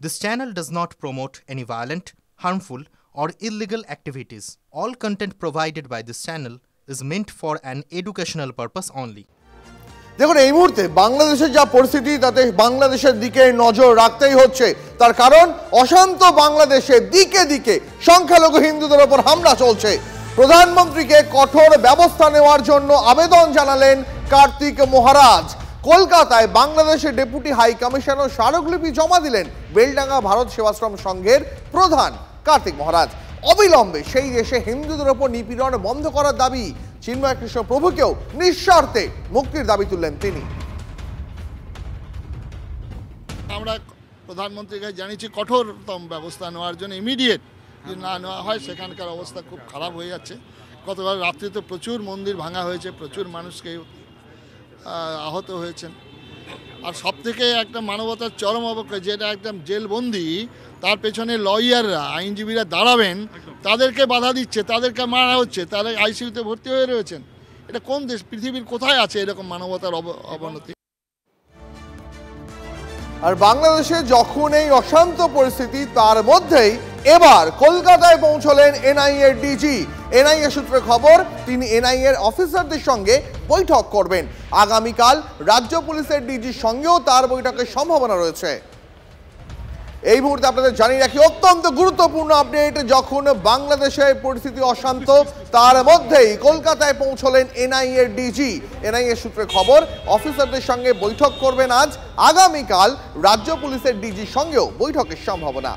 This channel does not promote any violent, harmful, or illegal activities. All content provided by this channel is meant for an educational purpose only. দেখুন এই মুহূর্তে বাংলাদেশের যা পরিস্থিতি তাতে বাংলাদেশের দিকে নজর রাখতেই হচ্ছে। তার কারণ অশান্ত বাংলাদেশে দিকে দিকে সংখ্যালঘু হিন্দুদের ওপর হামলা চলছে। প্রধানমন্ত্রীকে কঠোর ব্যবস্থা নেওয়ার জন্য আবেদন জানালেন কার্তিক মহারাজ। কলকাতায় বাংলাদেশের ডেপুটি হাই কমিশনার স্মারকলিপি জমা দিলেন বেলডাঙ্গা ভারত সেবাশ্রম সংঘের প্রধান কার্তিক মহারাজ। অবিলম্বে সেই দেশে হিন্দুদের ওপর নিপীড়ন বন্ধ করার দাবি। চিন্ময় কৃষ্ণ প্রভুকেও নিঃস্বার্থে মুক্তির দাবি তুললেন তিনি। আমরা প্রধানমন্ত্রীকে জানিয়েছি কঠোরতম ব্যবস্থা নেওয়ার জন্য, ইমিডিয়েট যদি না নেওয়া হয় সেখানকার অবস্থা খুব খারাপ হয়ে যাচ্ছে। গতকাল রাত্রিতে প্রচুর মন্দির ভাঙা হয়েছে, প্রচুর মানুষকে আহত হয়েছেন। আর সব থেকে একটা মানবতার চরম অবক্ষয়, যেটা একদম জেলবন্দি, তার পেছনে লয়াররা, আইনজীবীরা দাঁড়াবেন, তাদেরকে বাধা দিচ্ছে, তাদেরকে মারা হচ্ছে, তারা আইসিইউতে ভর্তি হয়ে রয়েছেন। এটা কোন দেশ, পৃথিবীর কোথায় আছে এরকম মানবতার অবনতি? আর বাংলাদেশে যখন এই অশান্ত পরিস্থিতি, তার মধ্যেই এবার কলকাতায় পৌঁছলেন এনআইএর ডিজি। এনআইএ সূত্রে খবর, তিনি এনআইএর অফিসারদের সঙ্গে বৈঠক করবেন। আগামীকাল রাজ্য পুলিশের ডিজির সঙ্গেও তার বৈঠকের সম্ভাবনা রয়েছে। এই মুহূর্তে আপনাদের জানিয়ে রাখি অত্যন্ত গুরুত্বপূর্ণ আপডেট। যখন বাংলাদেশের পরিস্থিতি অশান্ত, তার মধ্যেই কলকাতায় পৌঁছলেন এনআইএর ডিজি। এনআইএ সূত্রে খবর, অফিসারদের সঙ্গে বৈঠক করবেন আজ। আগামীকাল রাজ্য পুলিশের ডিজির সঙ্গেও বৈঠকের সম্ভাবনা।